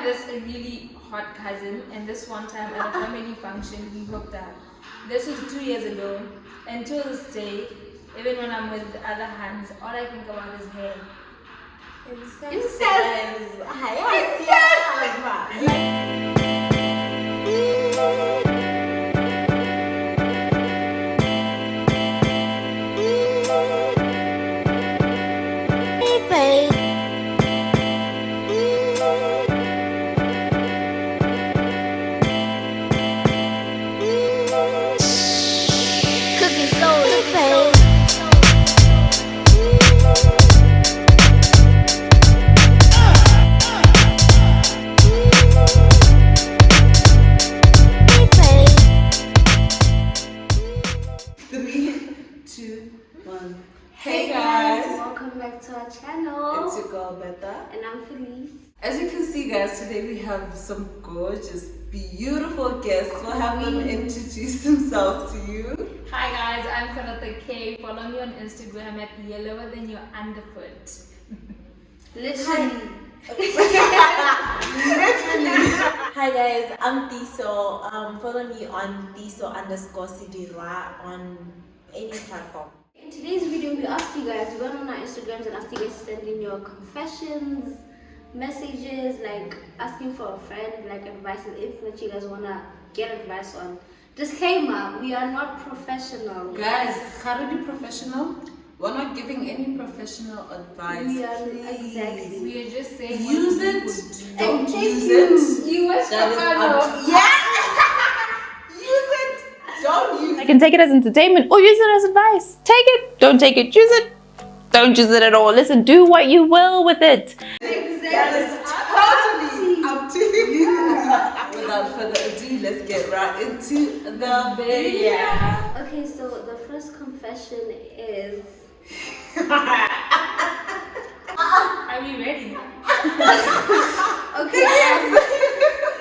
have this really hot cousin, and this one time at a family function, we hooked up. This was 2 years ago, and till this day, even when I'm with the other hands, all I think about is hair. To our channel. It's your girl Beta. And I'm Felice. As you can see, guys, today we have some gorgeous, beautiful guests. We'll have them introduce themselves to you. Hi guys, I'm Gorata K. Follow me on Instagram at yellower than your underfoot. Literally. Hi guys, I'm Tiiso. Follow me on Tiiso_Sedirwa on any platform. In today's video, we asked you guys, we went on our Instagrams and asked you guys to send in your confessions, messages, like asking for a friend, like advice, anything that you guys want to get advice on. Disclaimer, we are not professional. Guys, how to be professional? We're not giving any professional advice. We are exactly. We are just saying use it, don't thank use you. it. You watch That is up to use it, don't use I can take it as entertainment or use it as advice. Take it, don't take it, use it. Don't use it at all. Listen, do what you will with it. That is totally up to you. Without further ado, let's get right into the video. Okay, so the first confession is... Are we ready? Okay,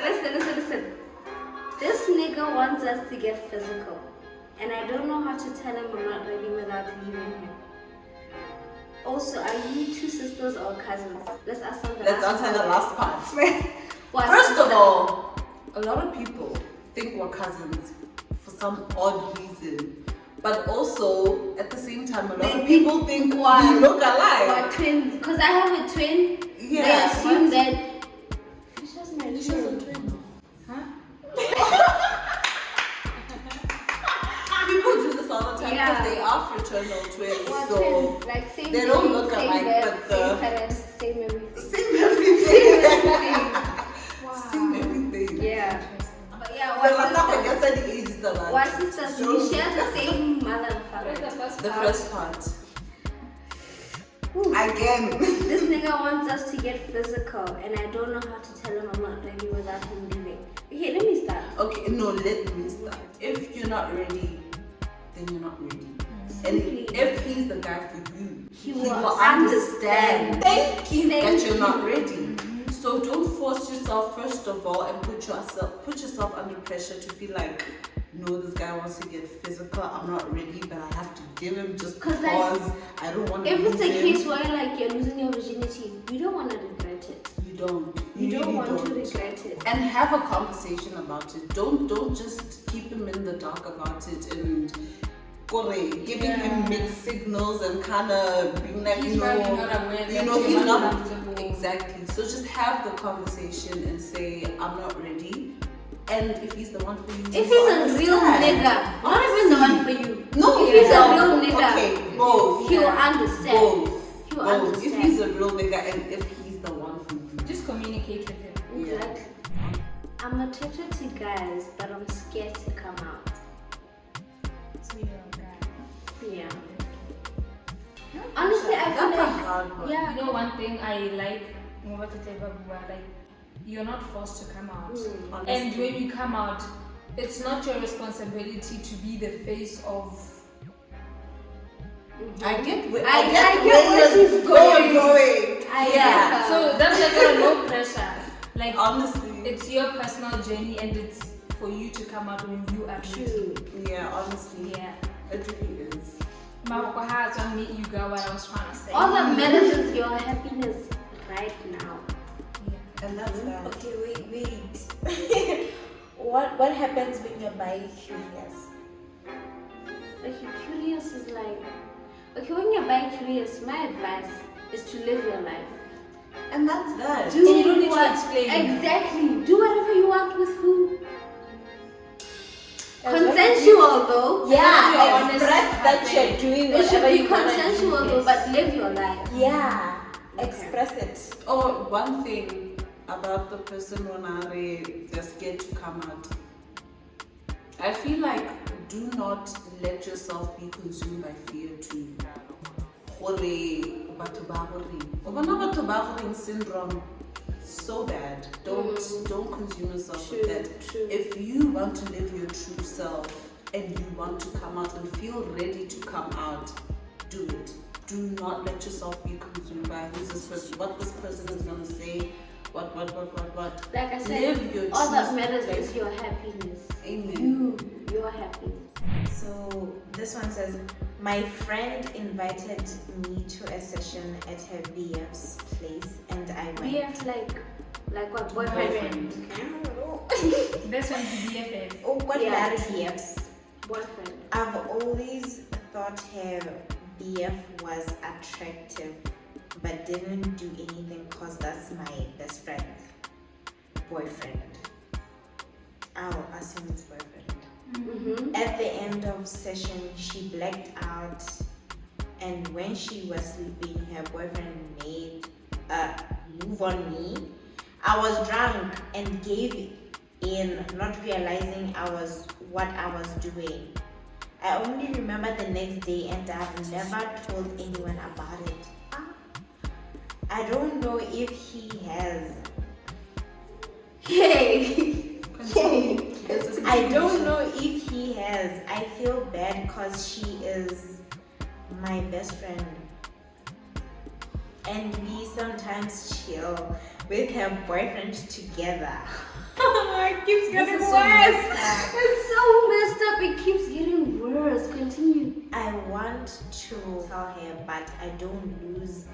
listen. This nigga wants us to get physical, and I don't know how to tell him I'm not ready without leaving him. Also, are you two sisters or cousins? Let's answer the last part. What, First sister? of all, a lot of people think we're cousins for some odd reason. But also, at the same time, a lot of people think we look alike. We're twins. Because I have a twin, Yeah, they assume that Fisher's my She's twin. a twin. Huh? People do this all the time because Yeah. they are fraternal twins. We're So twins. Like same they don't name, look same alike, birth, but same parents, same everything. same everything. Same everything. Yeah. But yeah, But I'm not we're gonna sisters. say the age is the one. We're sisters. We share the same mother and What is father. the first The part? first part. Ooh. Again. This nigga wants us to get physical, and I don't know how to tell him I'm not ready without him leaving. Okay, let me start. Okay, no, let me start. If you're not ready, then you're not ready. And if he's the guy for you, He he will will understand Thank you. that you're not ready. So don't force yourself first of all and put yourself under pressure to feel like, no, this guy wants to get physical. I'm not ready, but I have to give him just 'Cause, because like, I don't want to If lose it's a him. case where like you're losing your virginity, you don't want to regret it. You don't. You don't really want to don't. regret it. And have a conversation about it. Don't just keep him in the dark about it and giving him mixed signals and kind of being like, He's probably not aware that he's you're not uncomfortable. exactly. So just have the conversation and say, I'm not ready. And if he's the one for you, If he's a real nigga, not even the one for you. No, if he's a real nigga, okay, both. he'll understand. Both. He'll Both. understand. If he's a real nigga and if he's the one for you. Just communicate with him. Exactly. I'm attracted to guys, but I'm scared to come out. So you're a guy. Yeah. Honestly, I feel That's a like hard one. yeah. You know, one thing I like about the type of like you're not forced to come out. And when you come out, it's not your responsibility to be the face of. I get where I get where she's going. Yeah. So that's like a no pressure. Like Honestly. it's your personal journey and it's for you to come out when you are True. Yeah, honestly. Yeah. It really is. Maboko has on me, you got what I was trying to say. All that matters is your happiness right now. Yeah. And that's that. Okay, wait. What happens when you're bi-curious? Okay, curious is like, okay, when you're bi-curious, my advice is to live your life. And that's that. Do you don't need to what- explain. Exactly. Do whatever you want with who. Consensual though. Yeah, honest express that about you're doing It should whatever be you wanna consensual do. though, but live your life. Yeah, express it. Oh, one thing about the person when they're scared to come out. I feel like do not let yourself be consumed by fear too. Syndrome, so bad. Don't consume yourself with that. True. If you want to live your true self and you want to come out and feel ready to come out, do it. Do not let yourself be consumed by who's this person, what this person is gonna say, what. Like I said, Live your all that truth, matters like- is your happiness. Amen. Your happiness. So this one says, my friend invited me to a session at her BF's place and I went. BF like what? Boyfriend. Okay. Best one to BFF. Oh, what Yeah. bad BFs? Boyfriend. I've always thought her BF was attractive, but didn't do anything cause that's my best friend's boyfriend. I'll assume it's boyfriend. Mm-hmm. At the end of session, she blacked out, and when she was sleeping, her boyfriend made a move on me. I was drunk and gave in, not realizing what I was doing. I only remember the next day, and I've never told anyone about it. I don't know if he has. Yay! I don't know if he has. I feel bad because she is my best friend. And we sometimes chill with her boyfriend together. It keeps getting worse. It's so messed up. It keeps getting worse. Continue. I want to tell her, but I don't lose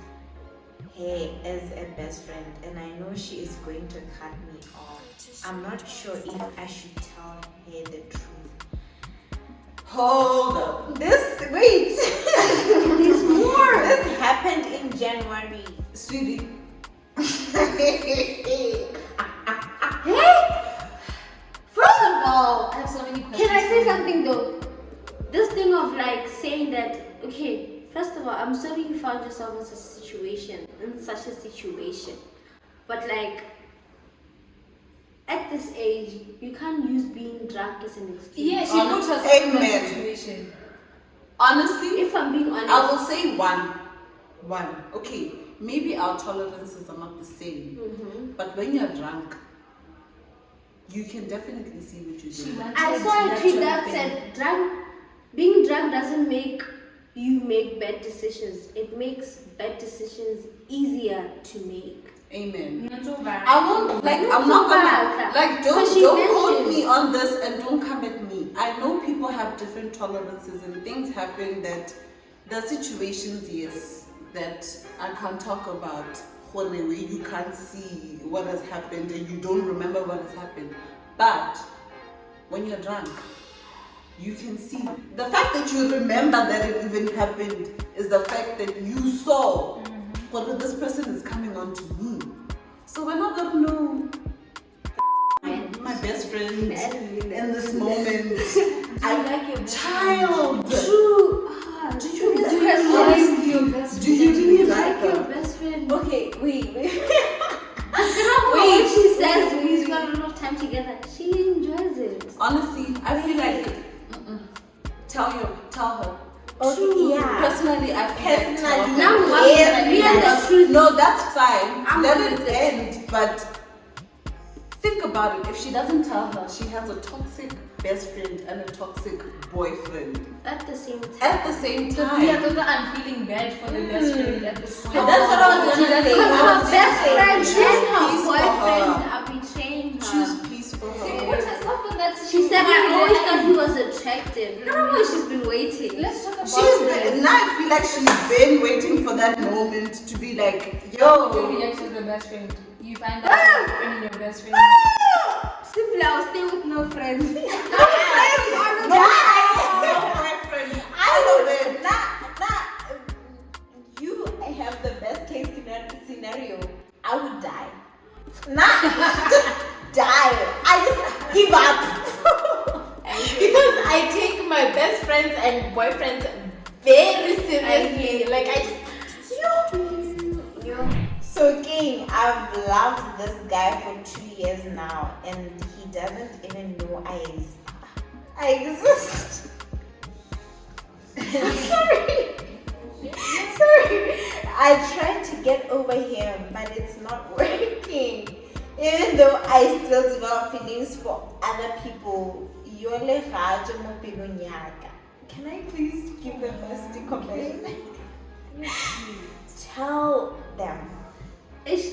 her as a best friend. And I know she is going to cut me off. I'm not sure if I should tell her the truth. Hold up. Wait. There's more. This happened in January. Sweetie. Hey! First of all, I have so many questions. can I say something though? This thing of like saying that, okay, first of all, I'm sorry you found yourself in such a situation. But like, at this age, you can't use being drunk as an excuse. Yeah, she put herself in that Amen. situation. Honestly, If I'm being honest. I will say one. Okay, maybe our tolerances are not the same. Mm-hmm. But when you're drunk, you can definitely see what you're She doing. wanted I saw a that tweet to that happen. said being drunk doesn't make you make bad decisions. It makes bad decisions easier to make. Amen. Not so bad. I won't like. Not I'm not so gonna bad. like. But she Don't quote mentioned- me on this and don't come at me. I know people have different tolerances and things happen that the situations, yes, that I can't talk about. Where you can't see what has happened and you don't remember what has happened. But when you're drunk, you can see. The fact that you remember that it even happened is the fact that you saw what this person is coming on to me. So we're not gonna know my best friend in this moment. I like your best Child! True. Do you friend. really I like your best Do you friend. really like like your her? best friend? Okay, wait. Wait, she says we spend a lot of time together. She enjoys it. Honestly, I feel like tell her. Okay, yeah. Personally, I feel like tell her. Now what? Yes, We yes. understood. No, that's fine. I'm Let with it it. end. But think about it. If she doesn't tell her, she has a toxic best friend and a toxic boyfriend At the same time. at the same So time. yeah, Tota, I'm feeling bad for the best friend at this point. That's what I was gonna say. Because her best friend Choose and her peace for boyfriend her. are betraying her. Choose peace for She her. put herself in that She situation. said, I always thought he was attractive. I don't know, she's been waiting. Let's talk about She's this. been, now I feel like she's been waiting for that moment to be like, How would you yo. react to the best friend? You find out your friend and your best friend. Simply, I'll stay with no friends. No boyfriend. I love it. You have the best case scenario. I would die. Just die. I just give up. Because I take my best friends and boyfriends very seriously. Like I just So King, I've loved this guy for 2 years now and he doesn't even know I exist. Sorry. I tried to get over him, but it's not working. Even though I still develop feelings for other people. Can I please give them a stick confession? Tell them. I need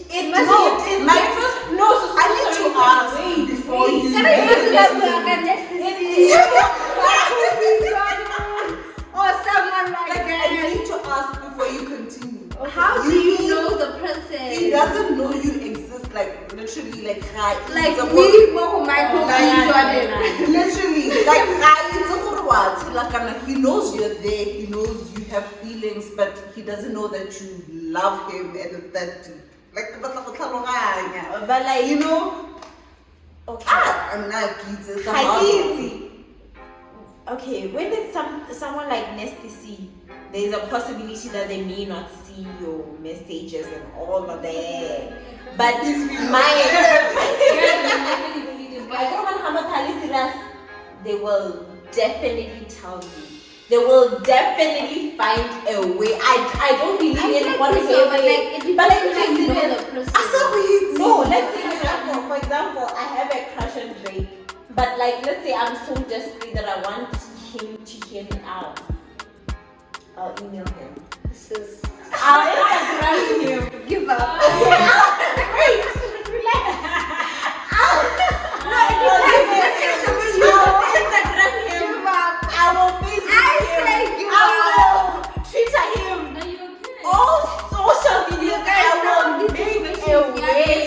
to ask before you. Or someone like I that. need to ask before you continue. How do you know the person? He doesn't know you exist, like literally, like Like me, Michael, literally, like he knows you're there. He knows you have feelings, but he doesn't know that you love him and that but like you know. Okay. I'm not Okay, when it's someone like Nasty C, there's a possibility that they may not see your messages and all of that. But they will definitely tell you. They will definitely find a way. I don't believe in what they say, but no, let's say for example, I have a crush on Drake, but like let's say I'm so desperate that I want him to hear me out. I'll email him. I'll Instagram him. Give up. Wait, relax. I'll Instagram him. Give up. I will Facebook him. I will Twitter him. Are you okay? All social media. I will make a way.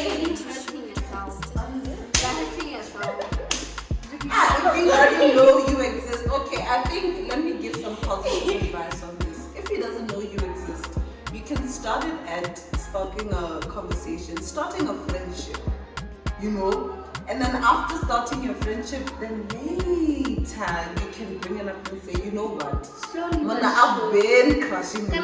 If he doesn't know you exist, okay, I think let me give some positive advice on this. If he doesn't know you exist, you can start it at sparking a conversation, starting a friendship, you know, and then after starting your friendship, then later you can bring it up and say, you know what, I've been crushing you. But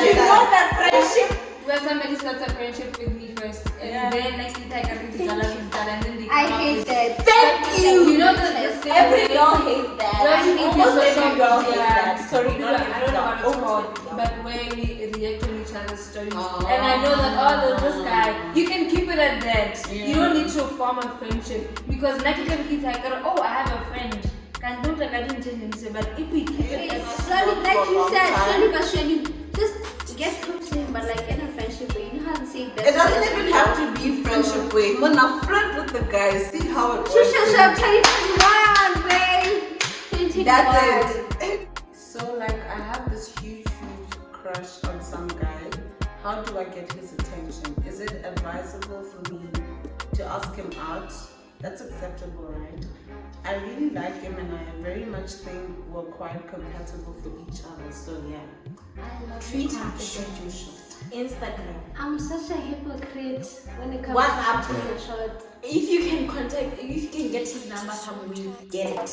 you know that friendship. Where somebody starts a friendship with me first, and then next thing I can and then they come I up hate with- that. Thank you. You know this thing Every where- girl hates that. where we need Almost this every girl hates social that. media- Sorry, I not don't every know girl. what it's called, but where we react to each other's stories. And I know that there's this guy, you can keep it at that. You don't need to form a friendship because next time he's like, oh, I have a friend. Can don't like I didn't tell him to say, but if we keep it at Slowly, like you said, slowly but surely, just get close to him, but like in a friendship way. You know how to say best. It doesn't even have to be friendship way. When I flirt with the guy, see how it works. 2021, babe. 2021. That's it. So like I have this huge crush on some guy. How do I get his attention? Is it advisable for me to ask him out? That's acceptable, right? I really like him and I very much think we're quite compatible for each other. So yeah. Treat him Instagram. I'm such a hypocrite when it comes WhatsApp. to the short. If you can get his number somewhere, get it.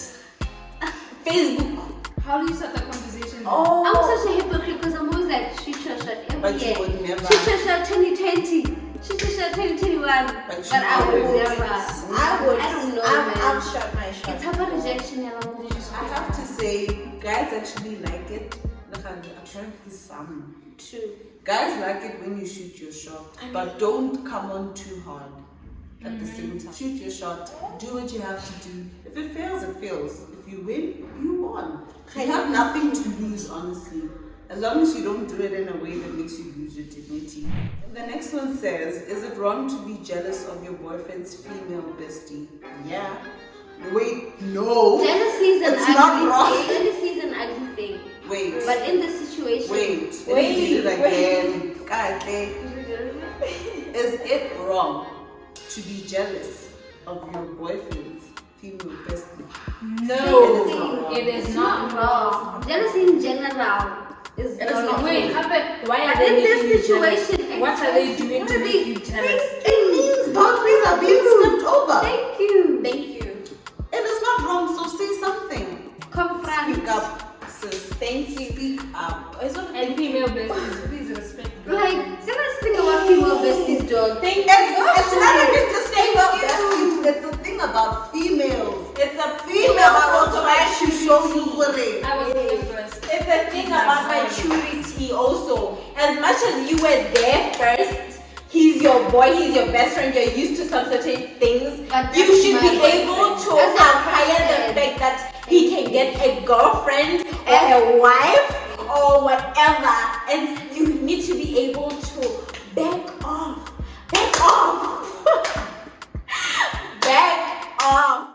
Facebook. how do you start the conversation? Oh. I'm such a hypocrite because I'm always like, shoot your shot every But you year. would never. Shoot your shot 2020. Shoot your shot 2021. But you I would would. never. I would. I don't know, I've man. shot my shot. It's about rejection, and I'm I have to say, guys actually like it. Apparently some. true. Guys like it when you shoot your shot, but don't come on too hard at the same time. Shoot your shot, do what you have to do. If it fails, it fails. If you win, you won. You have nothing to lose, honestly. As long as you don't do it in a way that makes you lose your dignity. The next one says, is it wrong to be jealous of your boyfriend's female bestie? Yeah. Wait, no. Jealousy is an It's not ugly wrong. thing. Jealousy is an ugly thing. Wait. But in this situation, Wait. Let me read it again. God, Is it wrong to be jealous of your boyfriend's female bestie? No, it is It's not wrong. Jealousy in general is It is not Wait, why are But they in this making you jealous? situation, What are they doing what to are make they- you jealous? It means boundaries are being stepped over. Thank you. Thank you. It is not wrong, so say something. Confront. Speak up, sis. Thank you. Speak up. And female besties, please respect them. Like, let's think about female besties, dog. Thank And you. it's not even just female you. besties. It's a thing about females. It's a Female female also like to show you what it. I was the first. It's a thing about maturity also. As much as you were there first, he's your boy, he's your best friend, you're used to some certain things. But You that's should my be able boyfriend. to That's what I acquire the said. fact that he can get a girlfriend or a wife or whatever, and you need to be able to back off. Back off. Back off.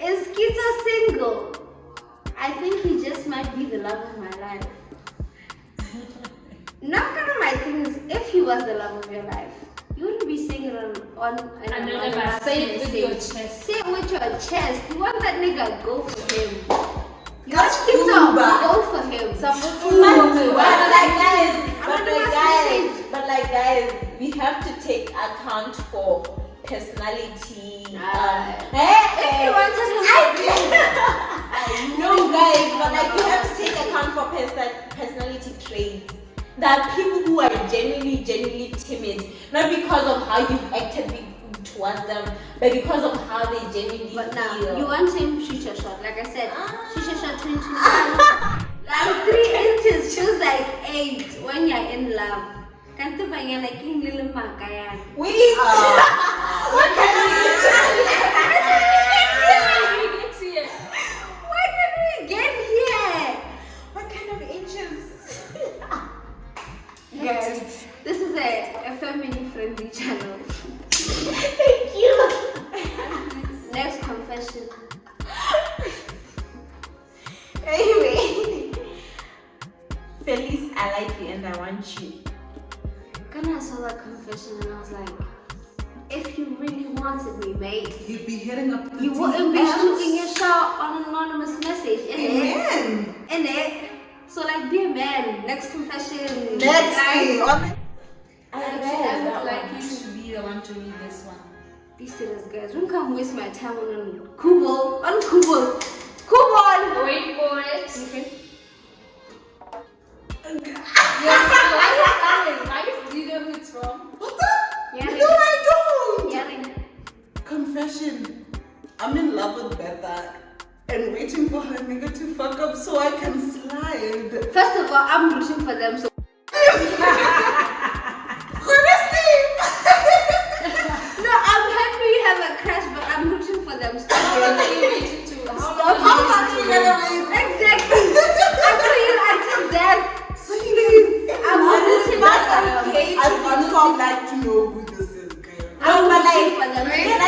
Is Kita single? I think he just might be the love of my life. Not gonna my thing is, if he was the love of your life, you wouldn't be saying it on an Anonymous, say it with your chest. Say it with your chest. You want that nigga, go for him. You That's want Kita, Fuba. go for him. But like guys, we have to take account for personality. If you wanted him, No guys, but like you have to take account for personality traits. There are people who are genuinely timid, not because of how you've acted towards them, but because of how they genuinely but now feel. you want him shisha shot. Like I said, shisha shot 21. Like 3 inches. She was like 8 when you're in love. Can't you buy like in little makayan? Wait! What kind of Why did we get here? What kind of inches? Guys, this is a family friendly channel. Thank you. Next confession. Anyway, Felice, I like you and I want you. When I saw that confession and I was like, if you really wanted me, mate, He'd be hitting up the you wouldn't be DMs. shooting your shot on an anonymous message, Amen. innit? So like, be a man. Next confession. Next Guys, thing. I I read would that like one. you to be the one to read this one. be serious, guys. Don't come waste my time on Kubo. On Kubo. Kubo. Wait for it. Okay. Do you know who it's from? What the? Yeah. No, I don't. Yeah. Confession. I'm in love with Beta and waiting for her nigga to fuck up so I can slide. First of all, I'm rooting for them. So no, I'm happy you have a crush, but I'm rooting for them. Stop How long are it. you waiting to? How long are you gonna wait? Exactly. I'm doing until death. Please. I'm rooting for them. I honestly like to know who this is, girl. I'm but rooting like, for them. can I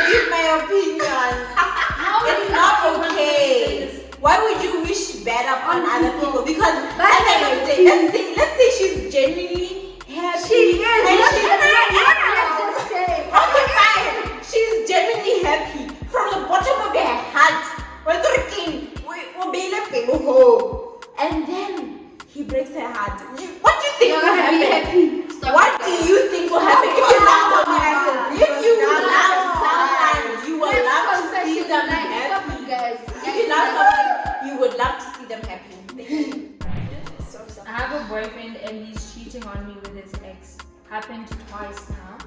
give my opinion? It's not okay. Why would you wish bad upon other people? Because But at the end of the day, let's say she's genuinely happy. She is. and What she's can I not. just say? Okay, fine. She's genuinely happy from the bottom of her heart. And then he breaks her heart. What do you think You're will gonna be happen? happy. Stop What it. do you think will happen if you love someone? If you love someone, you will Let's love to confess see it, them like, stop happy. it, guys. If you love someone, you would love to see them happy. I have a boyfriend and he's cheating on me with his ex. Happened twice now.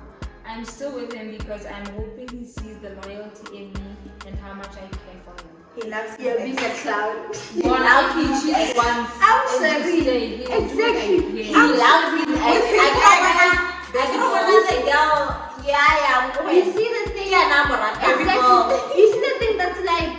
I'm still with him because I'm hoping he sees the loyalty in me and how much I care for him. He loves You're being a clown. One out he cheats once. I'm and sorry. he stay. He will do it Exactly. again. He loves his ex. I don't want the girl. You see the thing? Exactly. Exactly. You see the thing that's like,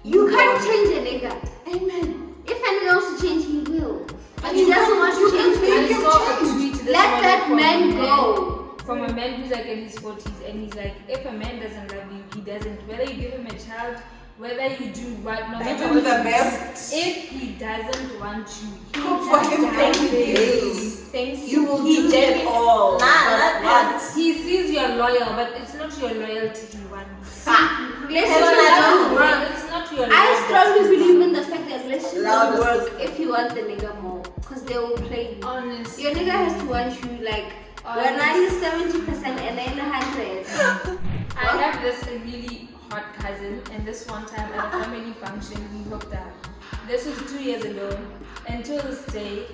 you can't change a nigga. Amen. If a nigga wants to change, he will. But he doesn't want to change. I saw a tweet this Let morning that from man a go. From a man who's like in his 40s, and he's like, if a man doesn't love you, he doesn't. Whether you give him a child whether you do what, no matter do what the you best. do, if he doesn't want you, he Cook for has him to have every you. day. Thanks. You will He do did it all. Nah, He sees you're loyal, but it's not your loyalty he wants. Relationships It's don't work. not your I loyalty. strongly believe in the fact that relationships Loud don't as- work if you want the nigga more, because they will play you. Honestly. Your nigga has to want you like when I use 70% and then 100. I have this really hot cousin, and this one time at a family function we hooked up. This was 2 years ago. Until this day,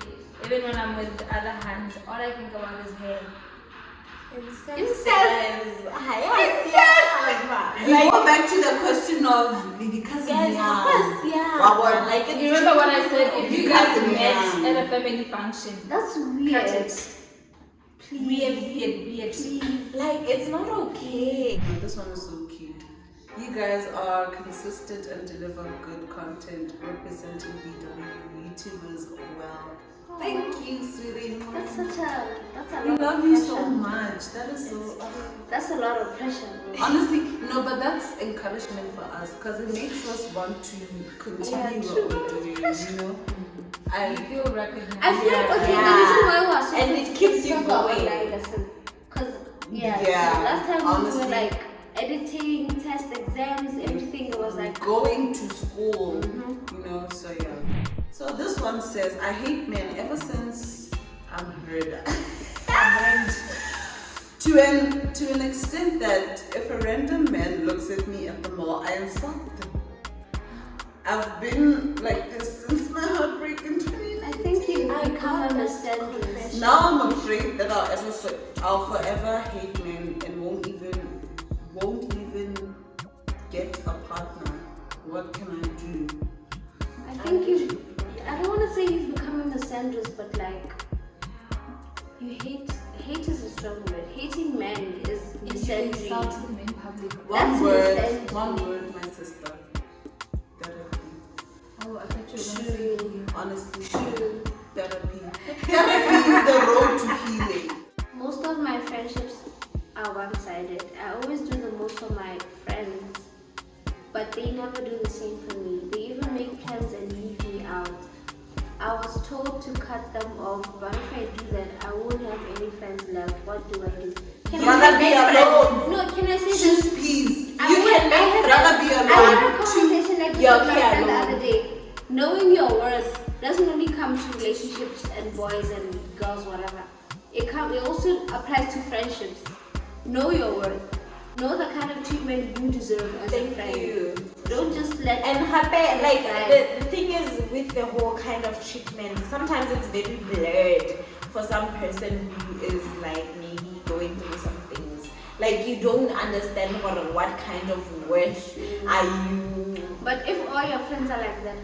even when I'm with other hands, all I think about is hair. We go back to the question of Lady Cousin. Like, You remember what I said? If you guys Cousin, met yeah. at a family function, That's cut weird. it. Weird. like, it's not okay. This one is so cute. You guys are consistent and deliver good content, representing BW YouTubers well. Thank you, sweetie. That's a lot We of love you so pressure. much. That is so. That's a lot of pressure, bro. Honestly, no, but that's encouragement for us because it makes us want to continue Yeah, what we're doing, you know? You feel recognized. I feel like, okay, Yeah. the reason why we are so And it keeps you going. Because, Yeah, so last time honestly. we were like editing, test exams, everything, it was like, Going to school, you know, so yeah. So this one says, I hate men ever since I'm heard. To an extent that if a random man looks at me at the mall, I insult them. I've been like this since my heartbreak in 2019. I think you can't understand this. Now I'm afraid that I'll forever hate men and won't even get a partner. What can I do? I think I don't want to say you've become a misandrist, but like, you hate is a strong word. Hating men is misandry. them in public. That's misandry. One word, my sister. Therapy. Oh, I thought you were going to say Honestly, True. therapy. Therapy is the road to healing. Most of my friendships are one-sided. I always do the most for my friends, but they never do the same for me. They even make plans and leave me out. I was told to cut them off, but if I do that, I won't have any friends left. What do I do? Can Rather be alone. No, can I say this? Choose peace. You I can rather be had a alone. conversation like this You're with my okay friend the alone. other day. Knowing your worth doesn't only come to relationships and boys and girls, whatever. It also applies to friendships. Know your worth. Know the kind of treatment you deserve as a Thank friend. you. Don't just let And happy, like, the thing is with the whole kind of treatment, sometimes it's very blurred for some person who is like maybe going through some things. Like, you don't understand what kind of worth are you. But if all your friends are like that,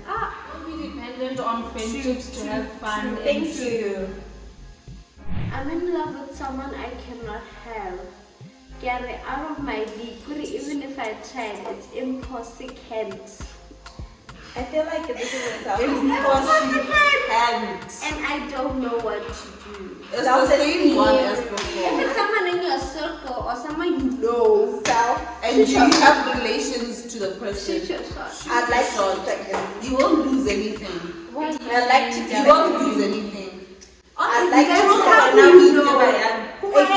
Don't be dependent on friendships to have fun. and Thank to- you. I'm in love with someone I cannot have. Get it out of my league. Even if I tried, it's impossible. I feel like this is a self And I don't know what to do. It's the same one as If before. it's someone in your circle or someone you know, And you have relations to the person. shoot your shot. I'd like Short. to You won't lose anything. I'd like to You won't lose anything. I'd like Honestly, to that's how now we know know. who I am. Who are they?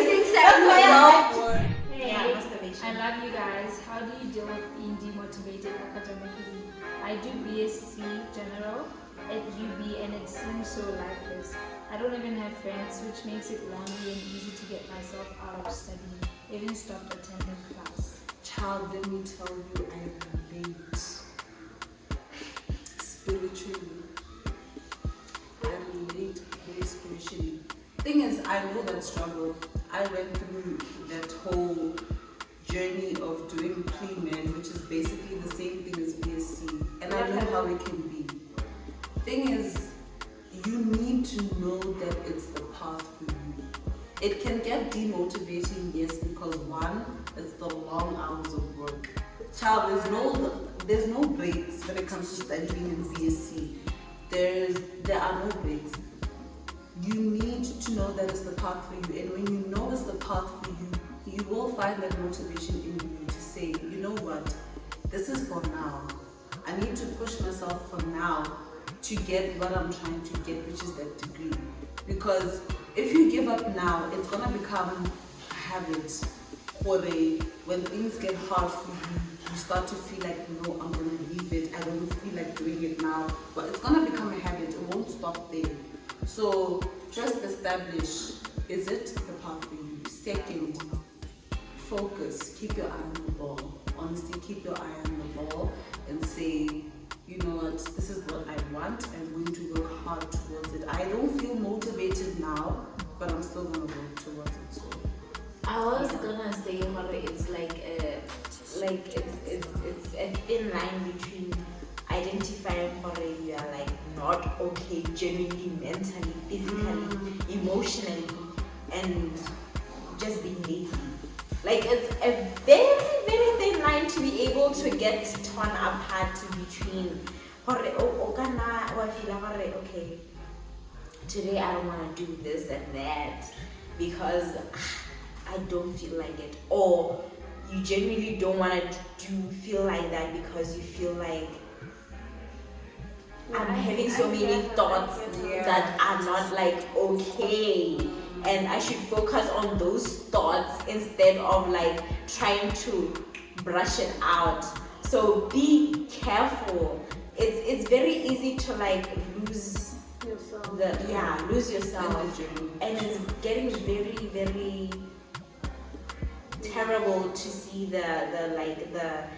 Things like That's that. self-worth. Yeah, masturbation. I love you guys. How do you deal with being demotivated academically? I do BSc General at UB and it seems so lifeless. I don't even have friends, which makes it lonely and easy to get myself out of studying. Even stopped attending class. Child, let me tell you, I relate spiritually. I relate very spiritually. Thing is, I know that struggle. I went through that whole journey of doing pre-med, which is basically the same thing as BSc, and I know how it can be. Thing is, you need to know that it's the path for you. It can get demotivating, yes, because one, it's the long hours of work. Child, there's no breaks when it comes to studying in BSc. There are no breaks. You need to know that it's the path for you, and when you know it's the path for you, you will find that motivation in you to say, you know what, this is for now. I need to push myself for now to get what I'm trying to get, which is that degree. Because if you give up now, it's gonna become a habit. Or when things get hard for you, you start to feel like, no, I'm gonna leave it. I don't feel like doing it now. But it's gonna become a habit. It won't stop there. So just establish, is it the path for you? Second, focus. Keep your eye on the ball. Honestly, keep your eye on the ball and say, you know what, this is what I want. I'm going to work hard towards it. I don't feel motivated now, but I'm still gonna work towards it. So I was gonna say, it's it's a thin line between identifying you are like not okay, genuinely, mentally, physically, emotionally, and just being lazy. Like it's a very, very thin line to be able to get torn apart between okay, today I don't want to do this and that because I don't feel like it, or you genuinely don't want to feel like that because you feel like I'm having so many thoughts that are not like okay, and I should focus on those thoughts instead of like trying to brush it out. So be careful. It's very easy to like lose yourself. Lose yourself, and it's getting very, very terrible to see the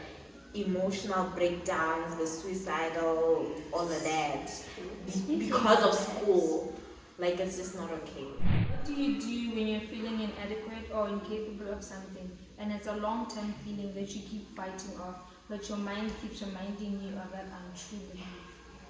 emotional breakdowns, the suicidal, all of that because of school. Like it's just not okay. What do you do when you're feeling inadequate or incapable of something, and it's a long-term feeling that you keep fighting off, but your mind keeps reminding you of that untrue belief?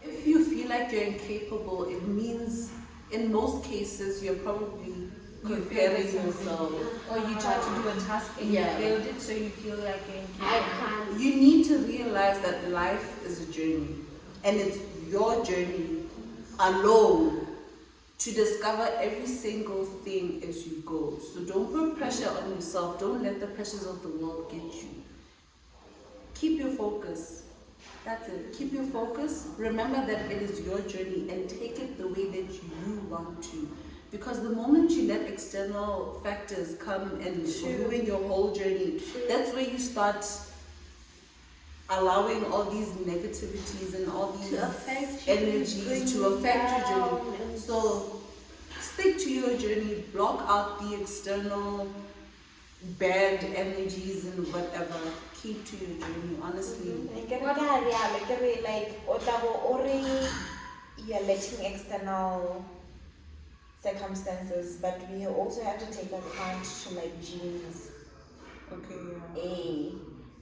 if you feel like you're incapable, it means in most cases you're probably comparing yourself. Or you try to do a task and you failed it, so you feel like you're incapable. You need to realize that life is a journey, and it's your journey alone to discover every single thing as you go. So don't put pressure on yourself. Don't let the pressures of the world get you. Keep your focus. That's it. Keep your focus. Remember that it is your journey and take it the way that you want to. Because the moment you let external factors come and ruin your whole journey, that's where you start allowing all these negativities and all these energies to affect your journey. So stick to your journey, block out the external bad energies and whatever. Keep to your journey, honestly. You're letting external circumstances, but we also have to take account to like genes. Okay.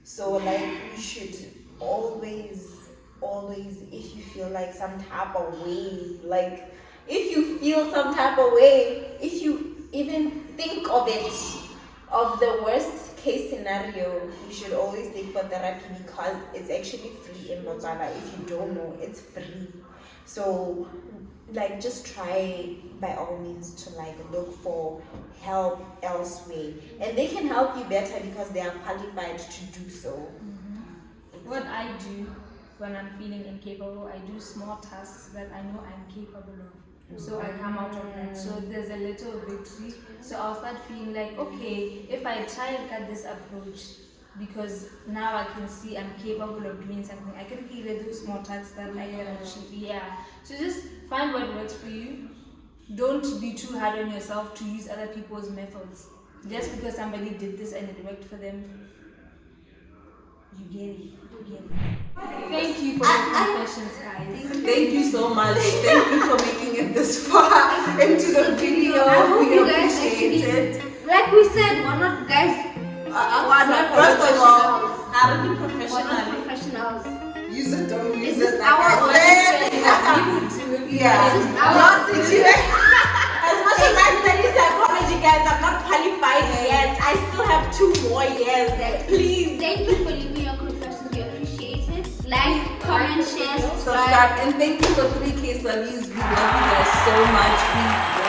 So like we should always, if you feel like some type of way, like if you feel some type of way, if you even think of it, of the worst case scenario, you should always take for therapy because it's actually free in Botswana. If you don't know, it's free. So like just try by all means to like look for help elsewhere, and they can help you better because they are qualified to do so. Mm-hmm. What I do when I'm feeling incapable, I do small tasks that I know I'm capable of. So I come out of that. So there's a little victory. So I'll start feeling like, okay, if I try and cut this approach, because now I can see I'm capable of doing something, I can do small tasks that I can achieve. Yeah. So just find what works for you. Don't be too hard on yourself to use other people's methods. Just because somebody did this and it worked for them, you get it. Thank you for your confessions, guys. Thank you so much. Thank you for making it this far into the video. I hope We you guys appreciate it. actually, like we said, we're not guys. First of all, how to be We're not professional. professionals. Use it, don't use This it. is Like our I said. Yeah. This is our Not situation. As much as I study psychology, guys, I'm not qualified yet. I still have 2 more years. Please. Thank you for leaving your confessions. We appreciate it. Like, comment, share, subscribe. Subscribe, and thank you for 3K subbies. We love you guys so much. We